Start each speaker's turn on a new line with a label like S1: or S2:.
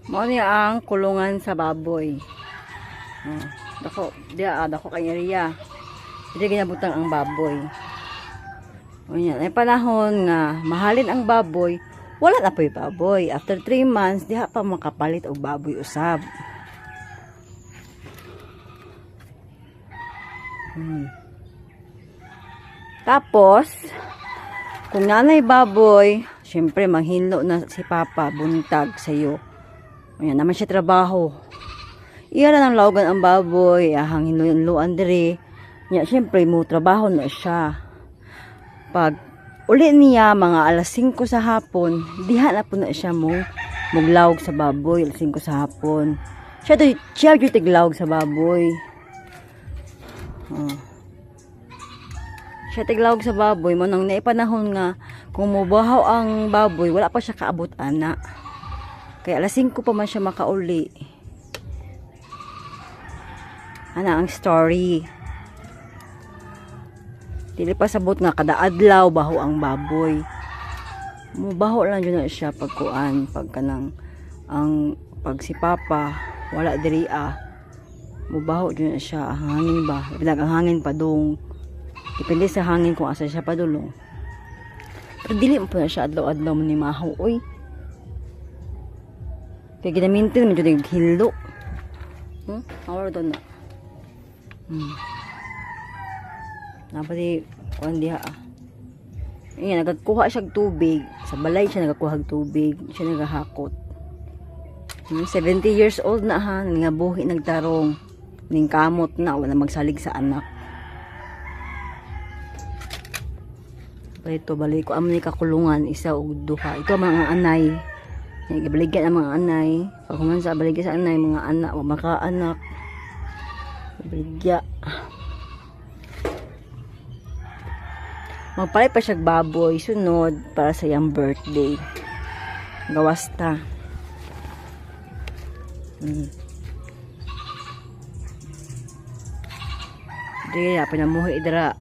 S1: Mao ni ang kulungan sa baboy. Dako kay area. Dili ginabutang ang baboy. O yan, ay panahon nga mahalin ang baboy, wala na po'y baboy. After 3 months, diha pa makapalit og baboy usab. Tapos, kung nanay baboy, syempre manghinlo na si Papa buntag sayo. Ayan naman siya trabaho. Iyara ng lawgan ang baboy, ahang hinluan diri. Nya syempre mo trabaho na siya. Pag uli niya mga alas 5 sa hapon, diha na po na siya muglawg sa baboy alas 5 sa hapon. Siya yung tiglawg sa baboy. Siya tiglawg sa baboy mo nang naipanahon nga kung mubahaw ang baboy, wala pa siya kaabot ana. Kaya alas 5 pa man siya makauli. Ana ang story. Dili pa sabot nga kada adlaw baho ang baboy. Mubaho lang yun na siya pagkuan, pagkanang pag si Papa wala diri mubaho yun na siya. Ang hangin ba? Bilang ang hangin padung. Depende sa hangin kung asa siya padulong. Pero dili mo po na siya adlaw-adlaw mo ni mahaw. Uy. Kaya ginamintin mo dyan hilo. Awar doon na. Napati kuan diha Ayan, nagkuha siya tubig. Sa balay siya nagkuha tubig. Siya nagahakot. 70 years old na ha. Nangabuhi nagtarong. Ning kamot na. Wala magsalig sa anak. Ito, balik ko. Amo ni kakulungan. Isa o duha. Ito ang mga anay. Baligyan ang mga anay. Pag human sa baligyan sa anay, mga anak. O maka-anak. Baligyan. Magpalit pa siya baboy sunod para sa iyang birthday. Gawas ta. Dili, pinamuhi idra.